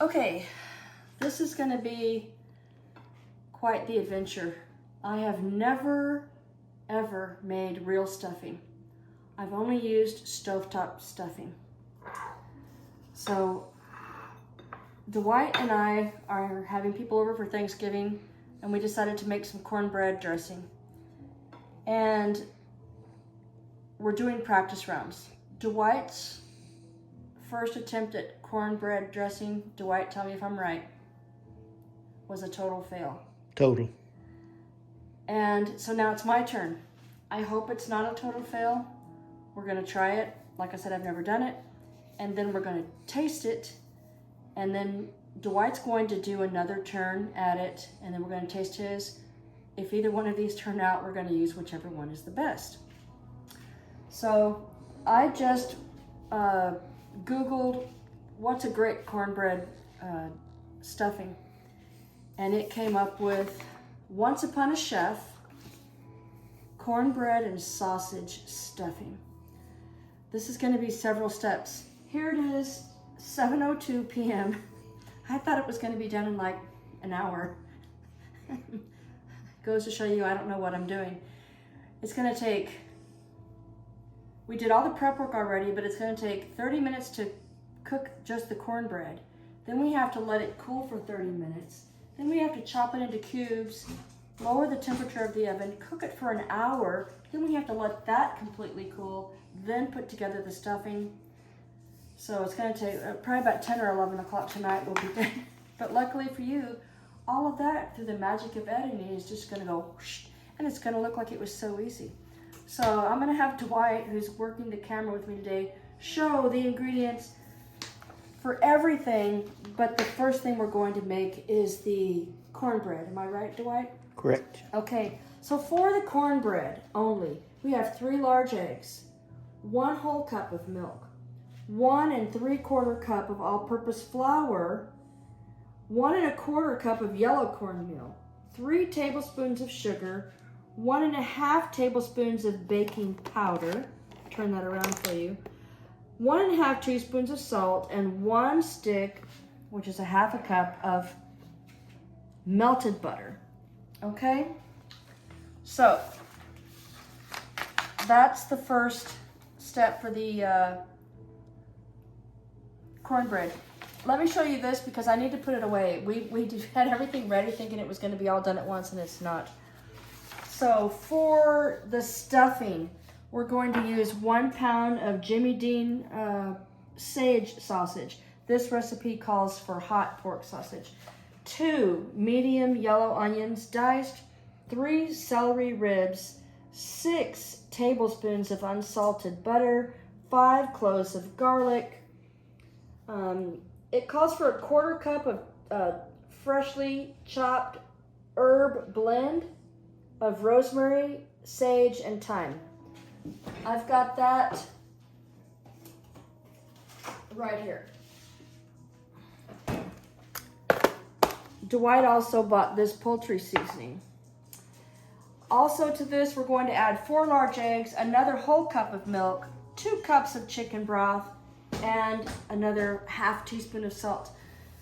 Okay, this is gonna be quite the adventure. I have never, ever made real stuffing. I've only used stovetop stuffing. So Dwight and I are having people over for Thanksgiving, and we decided to make some cornbread dressing. And we're doing practice rounds. Dwight's first attempt at cornbread dressing, Dwight, tell me if I'm right, was a total fail. Total. And so now it's my turn. I hope it's not a total fail. We're gonna try it. Like I said, I've never done it. And then we're gonna taste it. And then Dwight's going to do another turn at it. And then we're gonna taste his. If either one of these turn out, we're gonna use whichever one is the best. So I just Googled what's a great cornbread stuffing. And it came up with Once Upon a Chef, cornbread and sausage stuffing. This is going to be several steps. Here it is, 7:02 p.m. I thought it was going to be done in like an hour. Goes to show you I don't know what I'm doing. It's going to take, we did all the prep work already, but it's going to take 30 minutes to cook just the cornbread. Then we have to let it cool for 30 minutes. Then we have to chop it into cubes, lower the temperature of the oven, cook it for an hour. Then we have to let that completely cool, then put together the stuffing. So it's gonna take probably about 10 or 11 o'clock tonight we'll be done. But luckily for you, all of that through the magic of editing is just gonna go whoosh, and it's gonna look like it was so easy. So I'm gonna have Dwight, who's working the camera with me today, show the ingredients for everything, but the first thing we're going to make is the cornbread. Am I right, Dwight? Correct. Okay, so for the cornbread only, we have 3 large eggs, 1 whole cup of milk, 1 3/4 cup of all-purpose flour, 1 1/4 cup of yellow cornmeal, 3 tablespoons of sugar, 1 1/2 tablespoons of baking powder. Turn that around for you. 1 1/2 teaspoons of salt, and 1 stick, which is 1/2 cup of melted butter. Okay? So, that's the first step for the cornbread. Let me show you this because I need to put it away. We had everything ready thinking it was going to be all done at once, and it's not. So, for the stuffing, we're going to use 1 pound of Jimmy Dean sage sausage. This recipe calls for hot pork sausage. 2 medium yellow onions diced, 3 celery ribs, 6 tablespoons of unsalted butter, 5 cloves of garlic. It calls for 1/4 cup of freshly chopped herb blend of rosemary, sage, and thyme. I've got that right here. Dwight also bought this poultry seasoning. Also to this, we're going to add 4 large eggs, another whole cup of milk, 2 cups of chicken broth, and another 1/2 teaspoon of salt.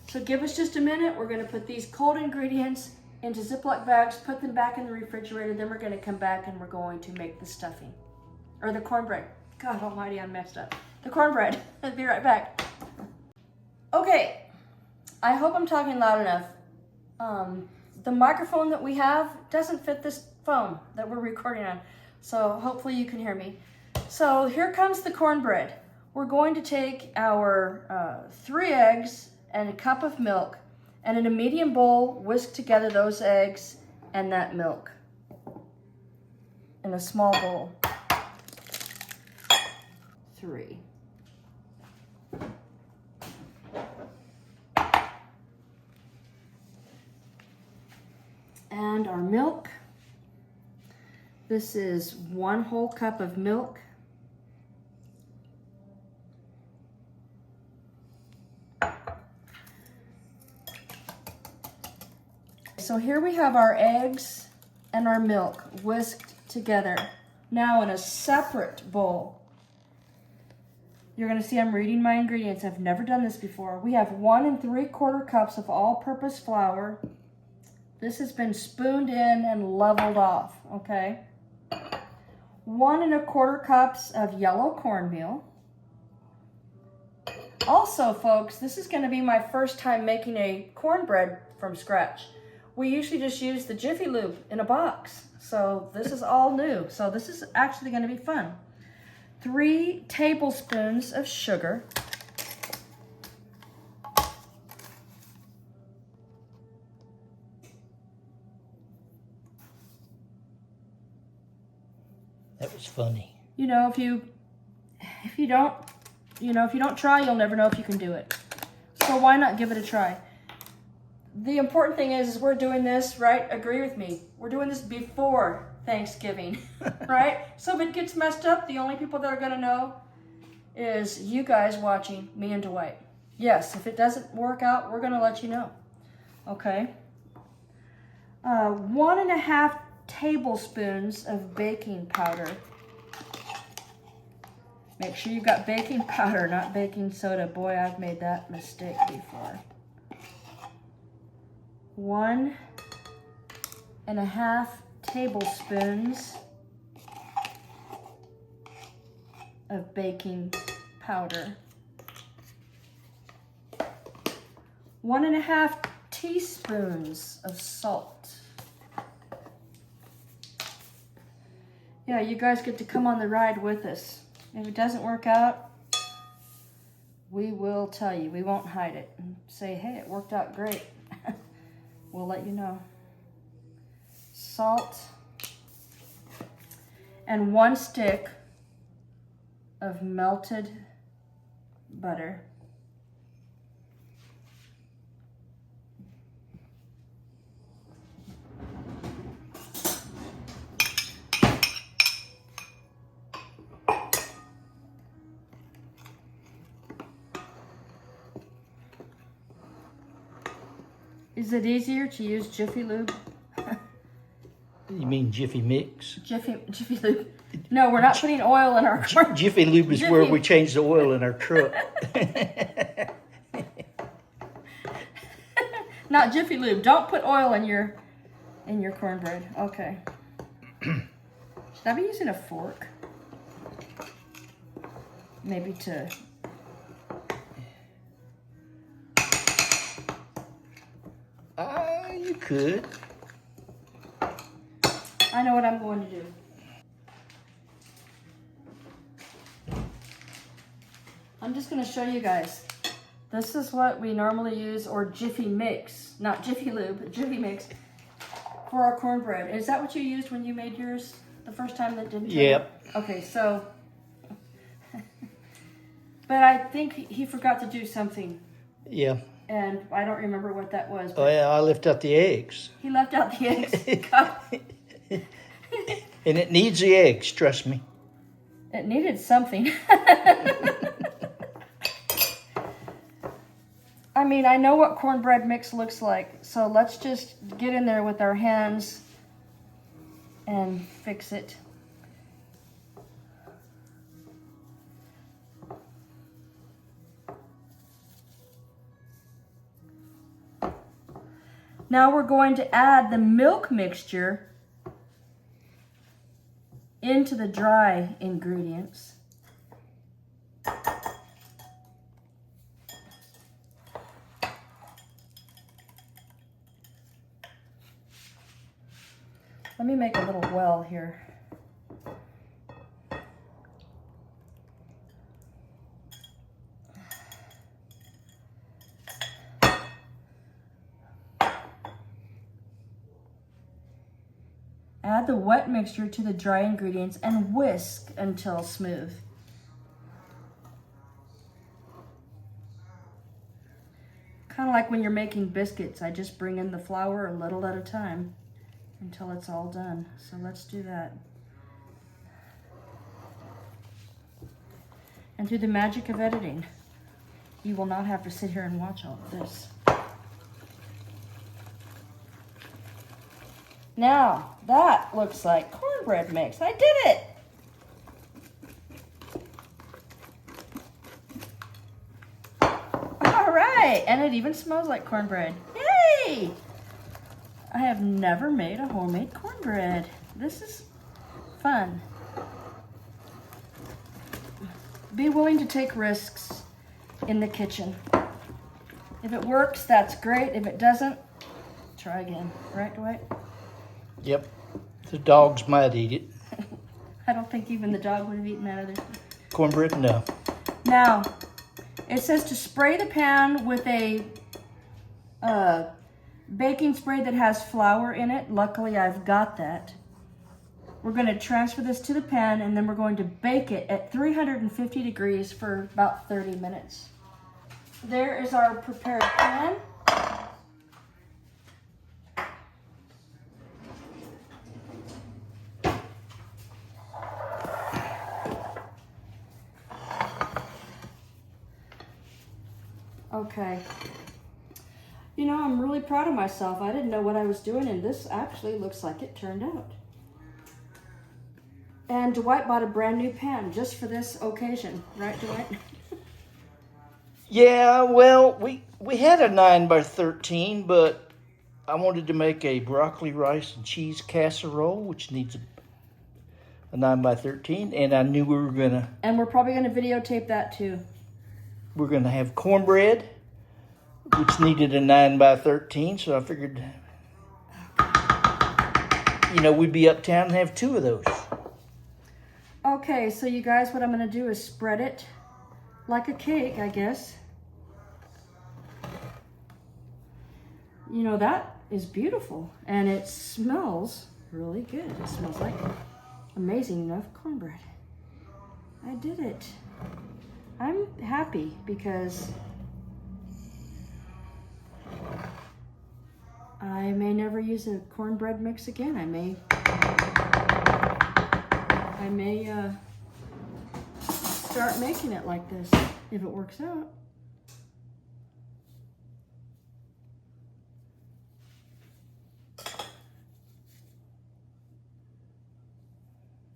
So give us just a minute. We're going to put these cold ingredients into Ziploc bags, put them back in the refrigerator, then we're going to come back and we're going to make the stuffing. Or the cornbread. God almighty, I'm messed up. The cornbread. I'll be right back. Okay, I hope I'm talking loud enough. The microphone that we have doesn't fit this phone that we're recording on, so hopefully you can hear me. So here comes the cornbread. We're going to take our 3 eggs and a cup of milk, and in a medium bowl, whisk together those eggs and that milk in a small bowl. 3. And our milk. This is 1 whole cup of milk. So here we have our eggs and our milk whisked together. Now in a separate bowl, You're going to see I'm reading my ingredients. I've never done this before. We have 1 3/4 cups of all-purpose flour. This has been spooned in and leveled off, okay? 1 1/4 cups of yellow cornmeal. Also, folks, this is going to be my first time making a cornbread from scratch. We usually just use the Jiffy Lube in a box. So this is all new. So this is actually going to be fun. 3 tablespoons of sugar. That was funny. You know, if you don't try, you'll never know if you can do it. So why not give it a try? The important thing is we're doing this, right? Agree with me. We're doing this before Thanksgiving, right? So if it gets messed up, the only people that are gonna know is you guys watching, me and Dwight. Yes, if it doesn't work out, we're gonna let you know, okay? 1 1/2 tablespoons of baking powder. Make sure you've got baking powder, not baking soda. Boy, I've made that mistake before. 1 1/2 tablespoons of baking powder. 1 1/2 teaspoons of salt. Yeah, you guys get to come on the ride with us. If it doesn't work out, we will tell you. We won't hide it and say, hey, it worked out great. We'll let you know. Salt. And 1 stick of melted butter. Is it easier to use Jiffy Lube? You mean Jiffy Mix? Jiffy Lube. No, we're not putting oil in our car. Jiffy Lube is where we change the oil in our truck. Not Jiffy Lube. Don't put oil in your cornbread. Okay. Should I be using a fork? Maybe to... You could. I know what I'm going to do. I'm just going to show you guys. This is what we normally use, or Jiffy Mix, not Jiffy Lube, but Jiffy Mix for our cornbread. Is that what you used when you made yours the first time that didn't? Yep. Okay, so, but I think he forgot to do something. Yeah. And I don't remember what that was. Oh yeah, I left out the eggs. He left out the eggs. And it needs the eggs, trust me. It needed something. I mean, I know what cornbread mix looks like, so let's just get in there with our hands and fix it. Now we're going to add the milk mixture into the dry ingredients. Let me make a little well here. Add the wet mixture to the dry ingredients and whisk until smooth. Kind of like when you're making biscuits, I just bring in the flour a little at a time until it's all done. So let's do that. And through the magic of editing, you will not have to sit here and watch all of this. Now, that looks like cornbread mix. I did it! right, and it even smells like cornbread. Yay! I have never made a homemade cornbread. This is fun. Be willing to take risks in the kitchen. If it works, that's great. If it doesn't, try again. Right, Dwight? Yep. The dogs might eat it. I don't think even the dog would have eaten that other. Cornbread, no. Now, it says to spray the pan with a baking spray that has flour in it. Luckily, I've got that. We're going to transfer this to the pan, and then we're going to bake it at 350 degrees for about 30 minutes. There is our prepared pan. Okay. You know, I'm really proud of myself. I didn't know what I was doing, and this actually looks like it turned out. And Dwight bought a brand new pan just for this occasion, right, Dwight? Yeah, well, we had a 9x13, but I wanted to make a broccoli, rice, and cheese casserole, which needs a 9x13, and I knew we were gonna. And we're probably gonna videotape that too. We're gonna have cornbread, which needed a 9x13, so I figured, we'd be uptown and have two of those. Okay, so you guys, what I'm gonna do is spread it like a cake, I guess. You know, that is beautiful, and it smells really good. It smells like amazing enough cornbread. I did it. I'm happy because I may never use a cornbread mix again. I may start making it like this if it works out.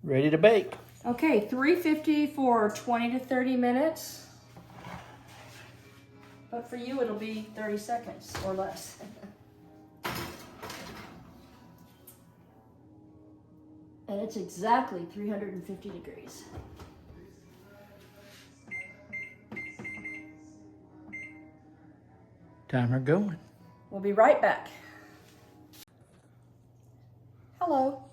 Ready to bake. Okay, 350 for 20 to 30 minutes. But for you, it'll be 30 seconds or less. And it's exactly 350 degrees. Timer going. We'll be right back. Hello.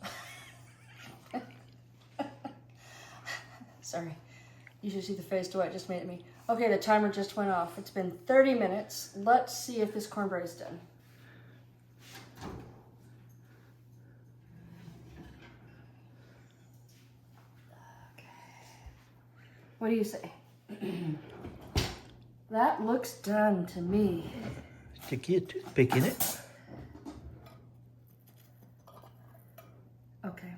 Sorry. You should see the face Dwight just made at me. Okay, the timer just went off. It's been 30 minutes. Let's see if this cornbread is done. What do you say? That looks done to me. Stick your toothpick in it. Okay.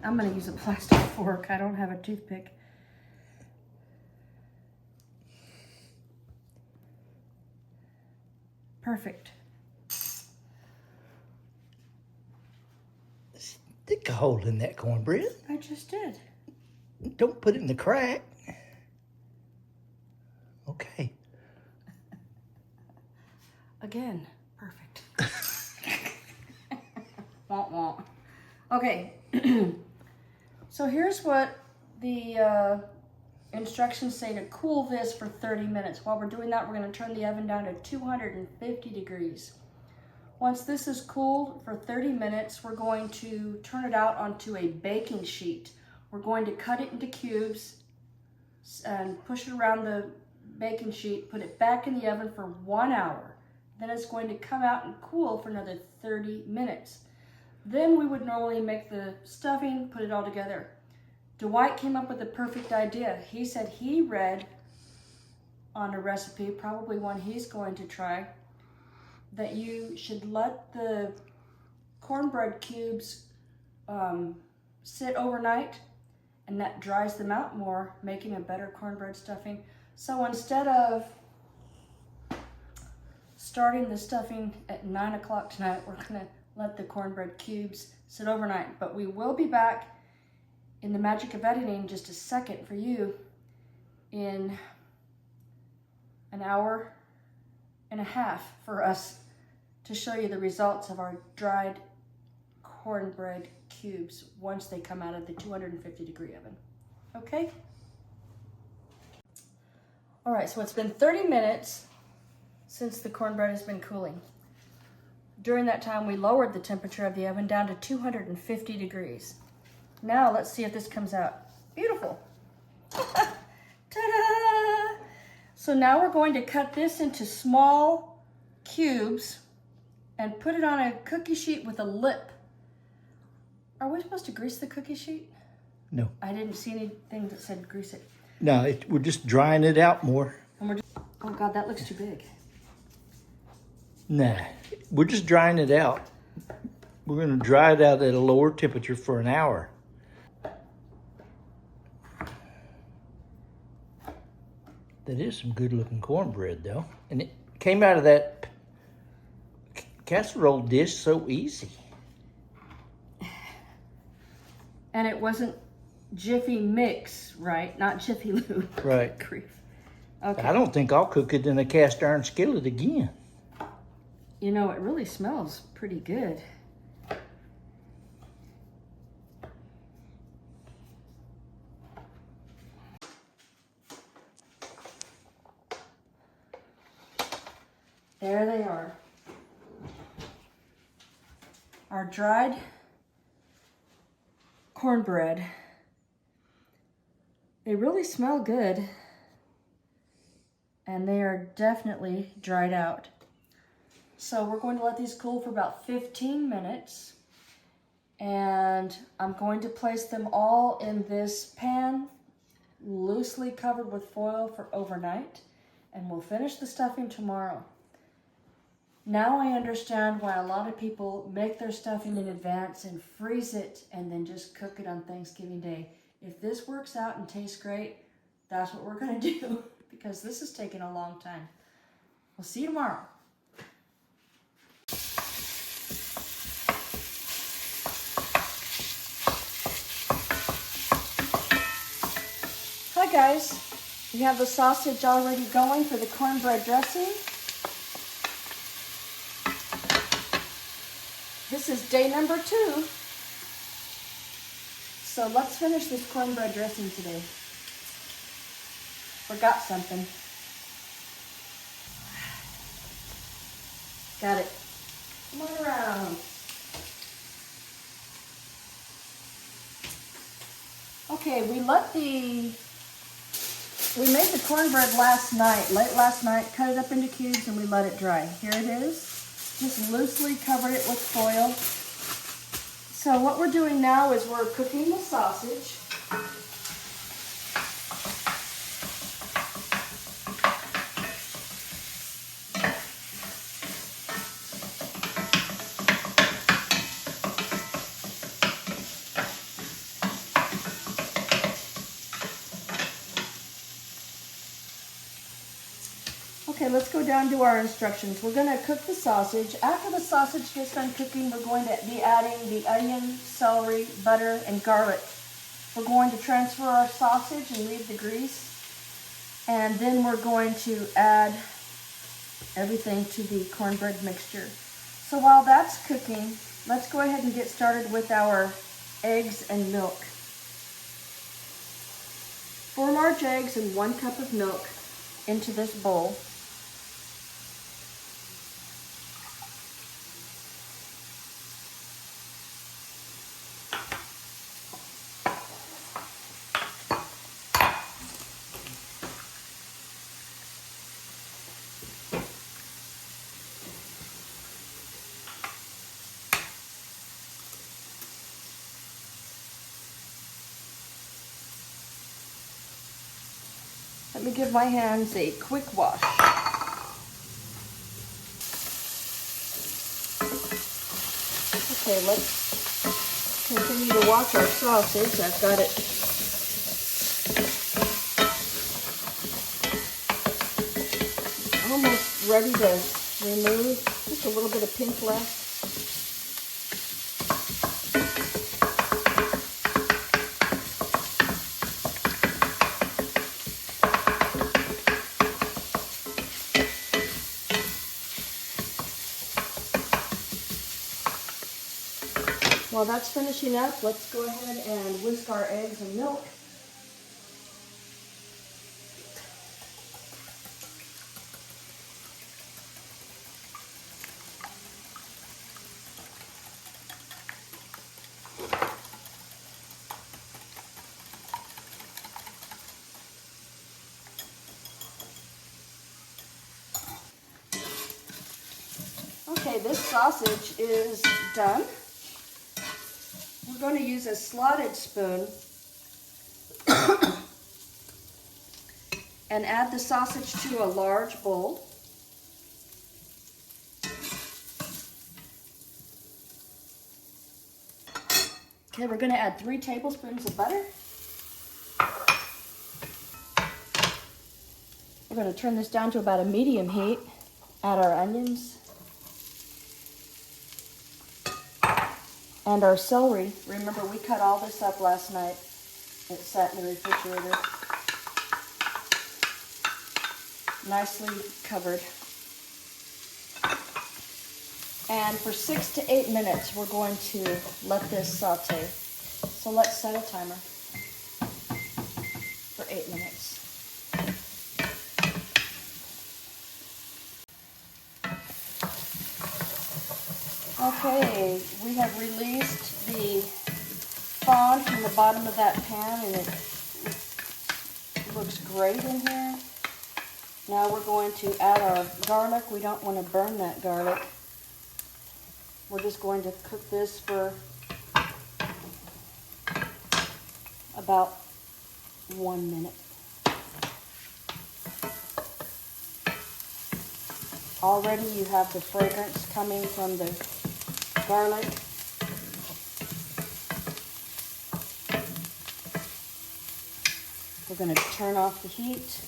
I'm gonna use a plastic fork. I don't have a toothpick. Perfect. Stick a hole in that cornbread. I just did. Don't put it in the crack. Okay. Again, perfect. Womp womp. Okay, so here's what the instructions say to cool this for 30 minutes. While we're doing that, we're going to turn the oven down to 250 degrees. Once this is cooled for 30 minutes, we're going to turn it out onto a baking sheet. We're going to cut it into cubes and push it around the baking sheet, put it back in the oven for 1 hour. Then it's going to come out and cool for another 30 minutes. Then we would normally make the stuffing, put it all together. Dwight came up with the perfect idea. He said he read on a recipe, probably one he's going to try, that you should let the cornbread cubes sit overnight, and that dries them out more, making a better cornbread stuffing. So instead of starting the stuffing at 9 o'clock tonight, we're gonna let the cornbread cubes sit overnight. But we will be back in the magic of editing in just a second for you in an hour and a half for us to show you the results of our dried cornbread cubes once they come out of the 250-degree oven. Okay? All right, so it's been 30 minutes since the cornbread has been cooling. During that time, we lowered the temperature of the oven down to 250 degrees. Now let's see if this comes out. Beautiful. Ta-da! So now we're going to cut this into small cubes and put it on a cookie sheet with a lip. Are we supposed to grease the cookie sheet? No. I didn't see anything that said grease it. No, we're just drying it out more. And we're just, oh God, that looks too big. Nah, we're just drying it out. We're going to dry it out at a lower temperature for an hour. That is some good looking cornbread though. And it came out of that casserole dish so easy. And it wasn't Jiffy Mix, right? Not Jiffy Lube. Right. Grief. Okay. I don't think I'll cook it in a cast iron skillet again. You know, it really smells pretty good. There they are. Our dried cornbread. They really smell good. And they are definitely dried out. So we're going to let these cool for about 15 minutes. And I'm going to place them all in this pan, loosely covered with foil for overnight. And we'll finish the stuffing tomorrow. Now I understand why a lot of people make their stuffing in advance and freeze it and then just cook it on Thanksgiving Day. If this works out and tastes great, that's what we're going to do because this is taking a long time. We'll see you tomorrow. Hi guys, we have the sausage already going for the cornbread dressing. This is day number 2. So let's finish this cornbread dressing today. Forgot something. Got it. Come on around. Okay, we made the cornbread late last night, cut it up into cubes and we let it dry. Here it is. Just loosely covered it with foil. So what we're doing now is we're cooking the sausage. Okay, let's go down to our instructions. We're going to cook the sausage. After the sausage gets done cooking, we're going to be adding the onion, celery, butter, and garlic. We're going to transfer our sausage and leave the grease. And then we're going to add everything to the cornbread mixture. So while that's cooking, let's go ahead and get started with our eggs and milk. 4 large eggs and 1 cup of milk into this bowl. Let me give my hands a quick wash. Okay, let's continue to wash our sausage. I've got it almost ready to remove. Just a little bit of pink left. While that's finishing up, let's go ahead and whisk our eggs and milk. Okay, this sausage is done. We're going to use a slotted spoon and add the sausage to a large bowl. Okay, we're going to add 3 tablespoons of butter. We're going to turn this down to about a medium heat. Add our onions and our celery. Remember, we cut all this up last night. It sat in the refrigerator, nicely covered. And for 6 to 8 minutes, we're going to let this saute. So let's set a timer for 8 minutes. Okay, we have released the fond from the bottom of that pan, and it looks great in here. Now we're going to add our garlic. We don't want to burn that garlic. We're just going to cook this for about 1 minute. Already you have the fragrance coming from the garlic. We're going to turn off the heat.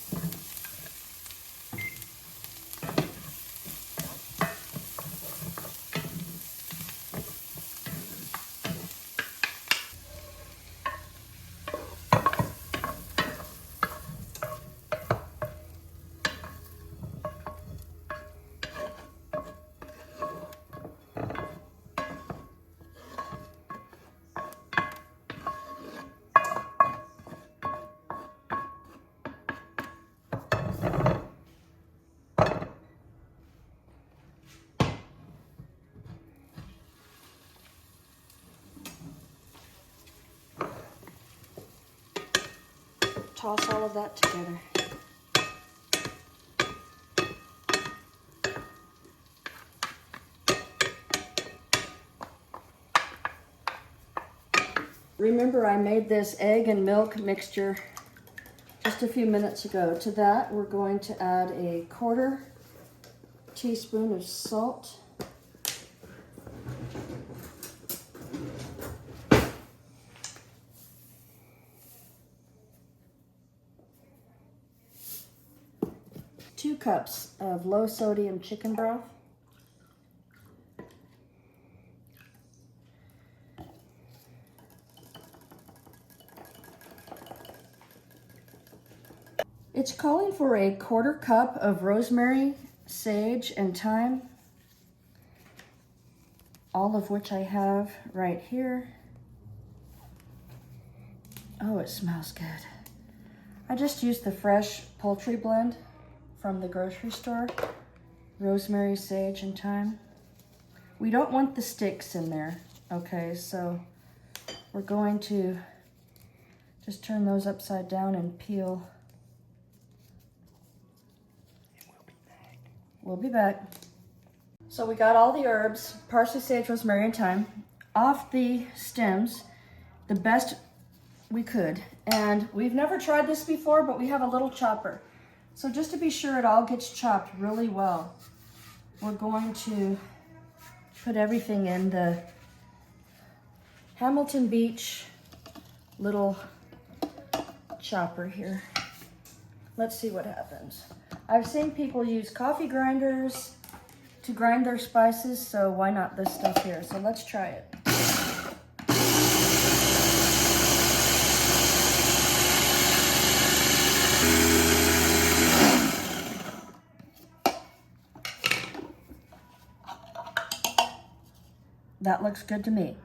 Toss all of that together. Remember, I made this egg and milk mixture just a few minutes ago. To that, we're going to add a 1/4 teaspoon of salt. Two cups of low sodium chicken broth. It's calling for a 1/4 cup of rosemary, sage, and thyme, all of which I have right here. Oh, it smells good. I just used the fresh poultry blend from the grocery store. Rosemary, sage, and thyme. We don't want the sticks in there, okay? So we're going to just turn those upside down and peel. We'll be back. So we got all the herbs, parsley, sage, rosemary, and thyme, off the stems the best we could. And we've never tried this before, but we have a little chopper. So just to be sure it all gets chopped really well, we're going to put everything in the Hamilton Beach little chopper here. Let's see what happens. I've seen people use coffee grinders to grind their spices, so why not this stuff here? So let's try it. That looks good to me.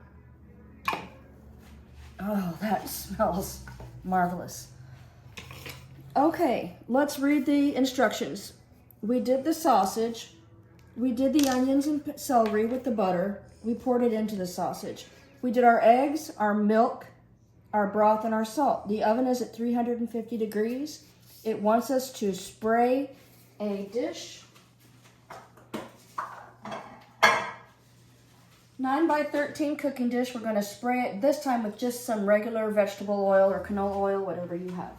Oh, that smells marvelous. Okay, let's read the instructions. We did the sausage. We did the onions and celery with the butter. We poured it into the sausage. We did our eggs, our milk, our broth, and our salt. The oven is at 350 degrees. It wants us to spray a dish. 9 by 13 cooking dish. We're going to spray it this time with just some regular vegetable oil or canola oil, whatever you have.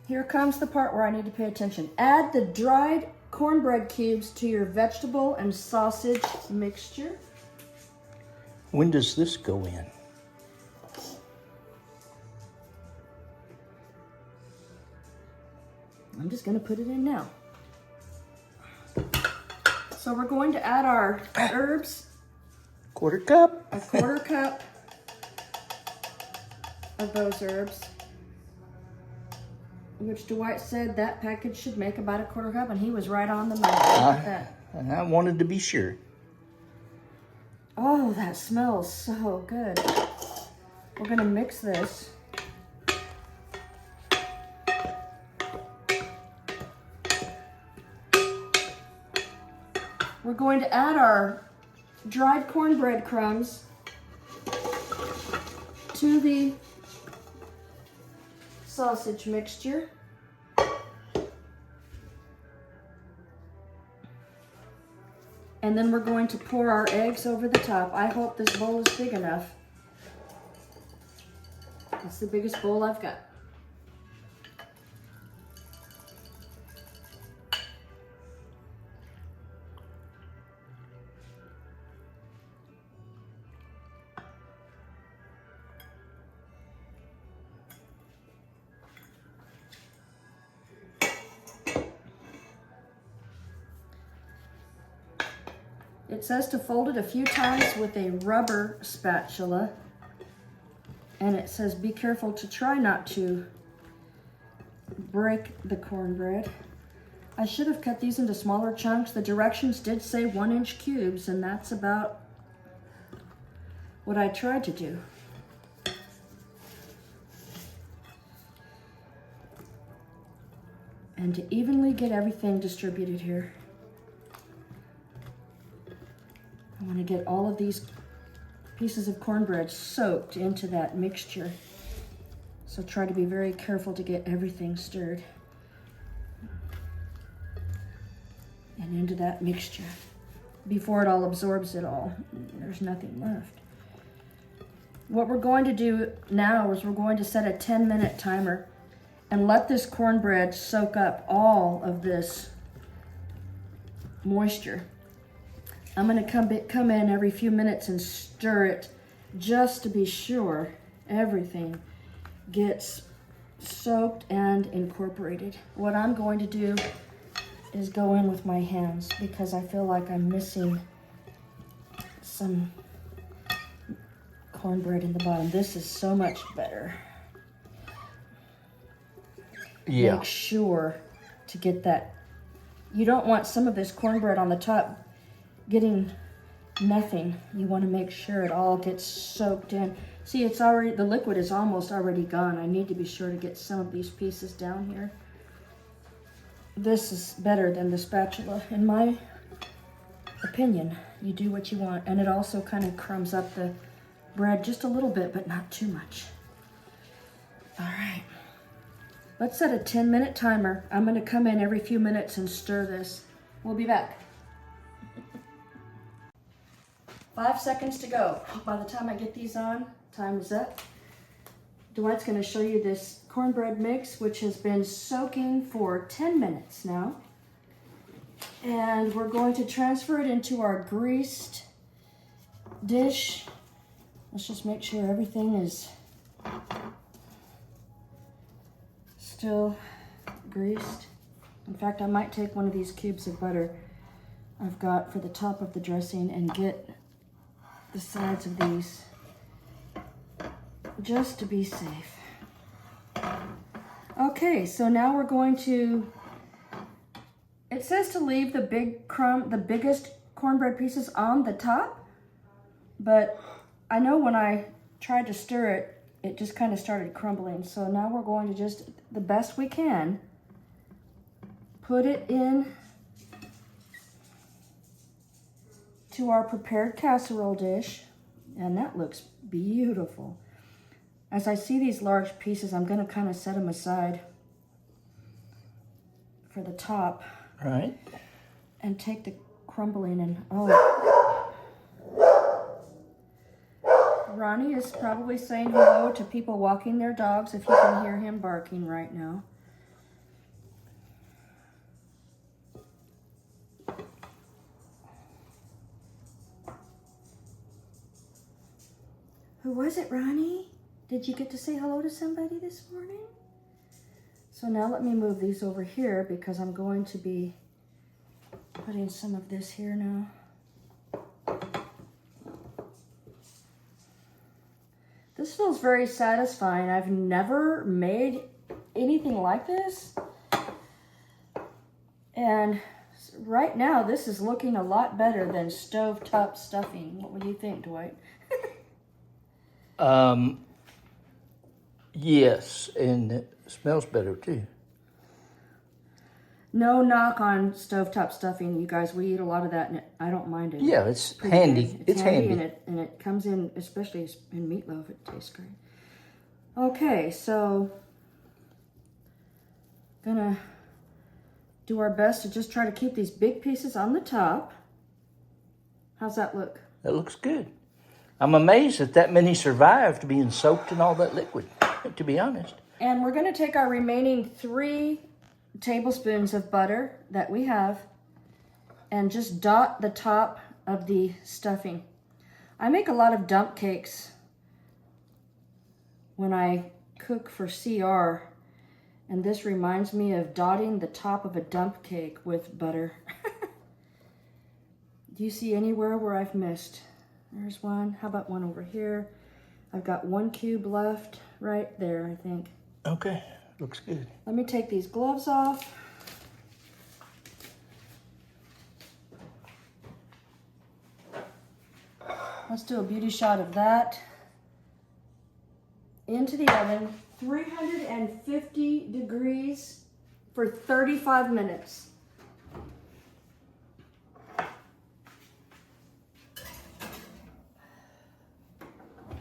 Here comes the part where I need to pay attention. Add the dried cornbread cubes to your vegetable and sausage mixture. When does this go in? I'm just going to put it in now. So we're going to add our herbs. Quarter cup. A quarter cup of those herbs, which Dwight said that package should make about a quarter cup, and he was right on the money. Look at that. I wanted to be sure. Oh, that smells so good. We're going to mix this. We're going to add our dried cornbread crumbs to the sausage mixture. And then we're going to pour our eggs over the top. I hope this bowl is big enough. It's the biggest bowl I've got. It says to fold it a few times with a rubber spatula. And it says be careful to try not to break the cornbread. I should have cut these into smaller chunks. The directions did say 1-inch cubes, and that's about what I tried to do. And to evenly get everything distributed here. I want to get all of these pieces of cornbread soaked into that mixture. So try to be very careful to get everything stirred and into that mixture before it all absorbs it all. There's nothing left. What we're going to do now is we're going to set a 10-minute timer and let this cornbread soak up all of this moisture. I'm going to come in every few minutes and stir it just to be sure everything gets soaked and incorporated. What I'm going to do is go in with my hands because I feel like I'm missing some cornbread in the bottom. This is so much better. Yeah. Make sure to get that. You don't want some of this cornbread on the top getting nothing. You want to make sure it all gets soaked in. See, it's already, the liquid is almost already gone. I need to be sure to get some of these pieces down here. This is better than the spatula, in my opinion. You do what you want, and it also kind of crumbs up the bread just a little bit, but not too much. All right. Let's set a 10-minute timer. I'm going to come in every few minutes and stir this. We'll be back. 5 seconds to go. By the time I get these on, time is up. Dwight's going to show you this cornbread mix, which has been soaking for 10 minutes now. And we're going to transfer it into our greased dish. Let's just make sure everything is still greased. In fact, I might take one of these cubes of butter I've got for the top of the dressing and get the sides of these just to be safe. Okay, so now we're going to It says to leave the biggest cornbread pieces on the top, but I know when I tried to stir it, it just kind of started crumbling. So now we're going to just, the best we can, put it in to our prepared casserole dish, and that looks beautiful. As I see these large pieces, I'm going to kind of set them aside for the top. Right. And take the crumbling and, oh. Ronnie is probably saying hello to people walking their dogs, if you can hear him barking right now. Who was it, Ronnie? Did you get to say hello to somebody this morning? So now let me move these over here because I'm going to be putting some of this here now. This feels very satisfying. I've never made anything like this. And right now, this is looking a lot better than stovetop stuffing. What would you think, Dwight? Yes, and it smells better too. No knock on stovetop stuffing, you guys. We eat a lot of that, and I don't mind it. Yeah, it's handy. Good. It's handy. And it comes in, especially in meatloaf, it tastes great. Okay, so gonna do our best to just try to keep these big pieces on the top. How's that look? That looks good. I'm amazed that many survived being soaked in all that liquid, to be honest. And we're gonna take our remaining 3 tablespoons of butter that we have and just dot the top of the stuffing. I make a lot of dump cakes when I cook for CR, and this reminds me of dotting the top of a dump cake with butter. Do you see anywhere where I've missed? There's one. How about one over here? I've got 1 cube left right there, I think. Okay, looks good. Let me take these gloves off. Let's do a beauty shot of that. Into the oven, 350 degrees for 35 minutes.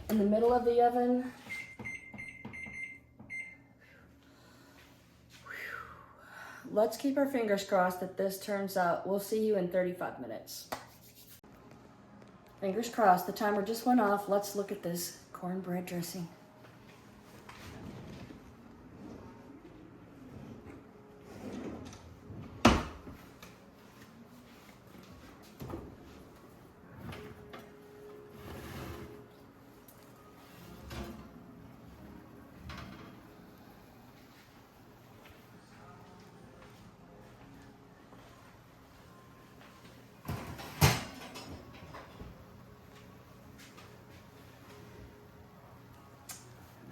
In the middle of the oven. Let's keep our fingers crossed that this turns out. We'll see you in 35 minutes. Fingers crossed, the timer just went off. Let's look at this cornbread dressing.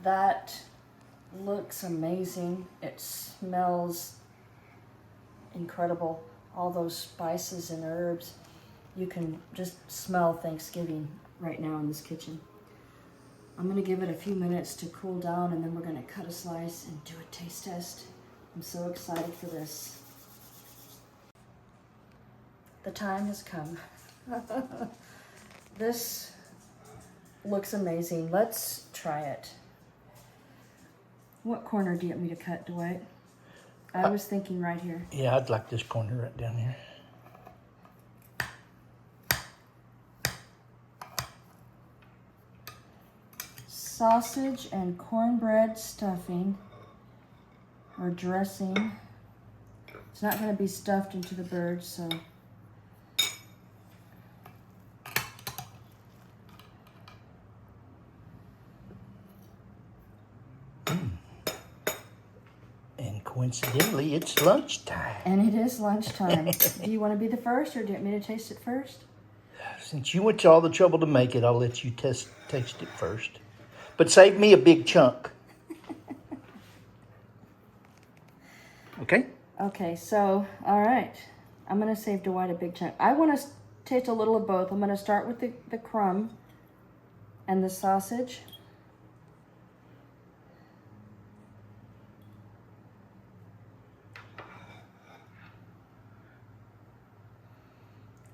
That looks amazing. It smells incredible. All those spices and herbs. You can just smell Thanksgiving right now in this kitchen. I'm gonna give it a few minutes to cool down, and then we're gonna cut a slice and do a taste test. I'm so excited for this. The time has come. This looks amazing. Let's try it. What corner do you want me to cut, Dwight? I was thinking right here. Yeah, I'd like this corner right down here. Sausage and cornbread stuffing or dressing. It's not going to be stuffed into the bird, so. Coincidentally, it's lunchtime. And it is lunchtime. Do you want to be the first, or do you want me to taste it first? Since you went to all the trouble to make it, I'll let you taste it first. But save me a big chunk. Okay? Okay, so, all right. I'm going to save Dwight a big chunk. I want to taste a little of both. I'm going to start with the crumb and the sausage.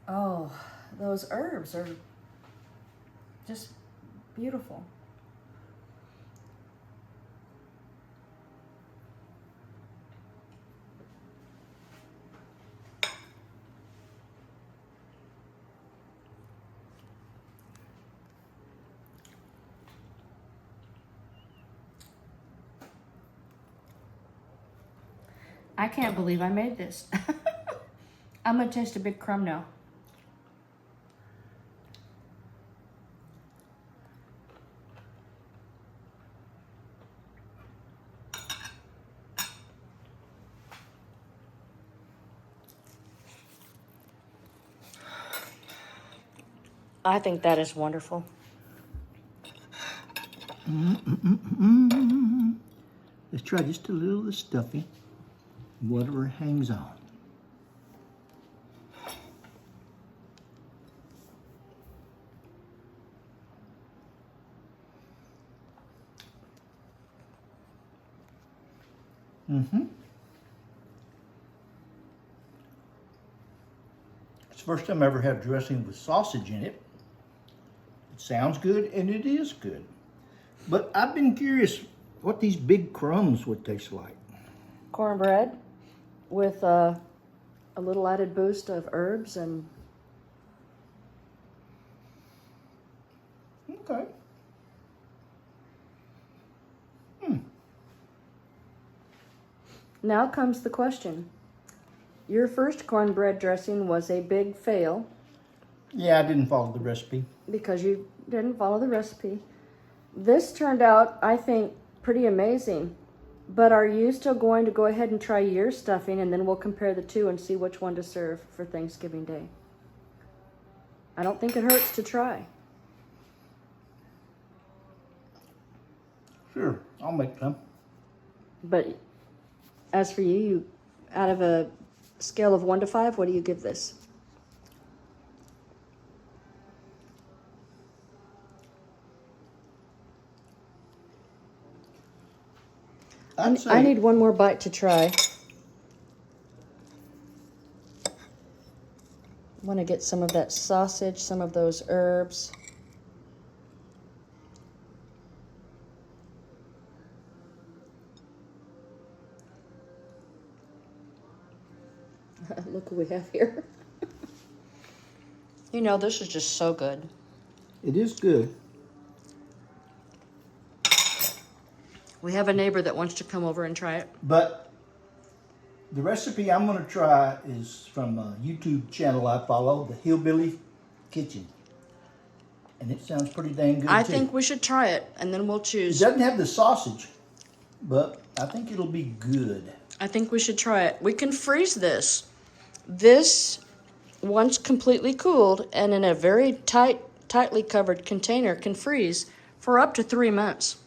Oh, those herbs are just beautiful. I can't believe I made this. I'm gonna taste a big crumb now. I think that is wonderful. Let's try just a little of the stuffing, whatever hangs on. It's the first time I ever had dressing with sausage in it. It sounds good, and it is good. But I've been curious what these big crumbs would taste like. Cornbread with a little added boost of herbs and... Okay. Now comes the question. Your first cornbread dressing was a big fail. Yeah, I didn't follow the recipe. Because you didn't follow the recipe. This turned out, I think, pretty amazing. But are you still going to go ahead and try your stuffing, and then we'll compare the two and see which one to serve for Thanksgiving Day? I don't think it hurts to try. Sure, I'll make some. But as for you, out of a scale of 1 to 5, what do you give this? I need one more bite to try. I want to get some of that sausage, some of those herbs. Look what we have here. You know, this is just so good. It is good. We have a neighbor that wants to come over and try it. But the recipe I'm going to try is from a YouTube channel I follow, the Hillbilly Kitchen. And it sounds pretty dang good, I too. think we should try it, and then we'll It choose. doesn't have the sausage, but I think it'll be good. I think we should try it. We can freeze this. This, once completely cooled and in a very tightly covered container, can freeze for up to 3 months.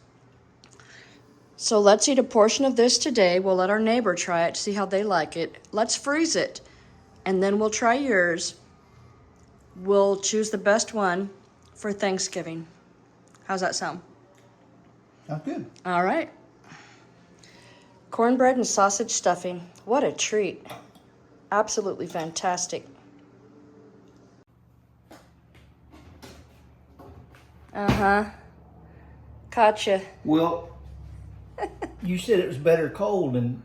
So let's eat a portion of this today. We'll let our neighbor try it, see how they like it. Let's freeze it, and then we'll try yours. We'll choose the best one for Thanksgiving. How's that sound? Sounds good. All right. Cornbread and sausage stuffing. What a treat. Absolutely fantastic. Uh-huh. Gotcha. Well, you said it was better cold, and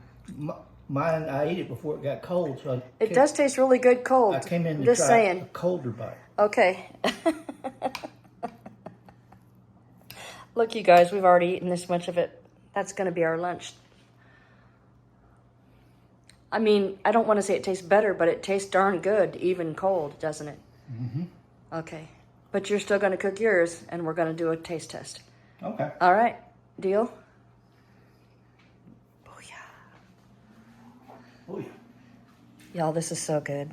mine, I ate it before it got cold. So It does taste really good cold. I came in to Just try saying. a colder bite. Okay. Look, you guys, we've already eaten this much of it. That's going to be our lunch. I mean, I don't want to say it tastes better, but it tastes darn good, even cold, doesn't it? Mm-hmm. Okay. But you're still going to cook yours, and we're going to do a taste test. Okay. All right. Deal? Booyah. Oh, yeah. Y'all, this is so good.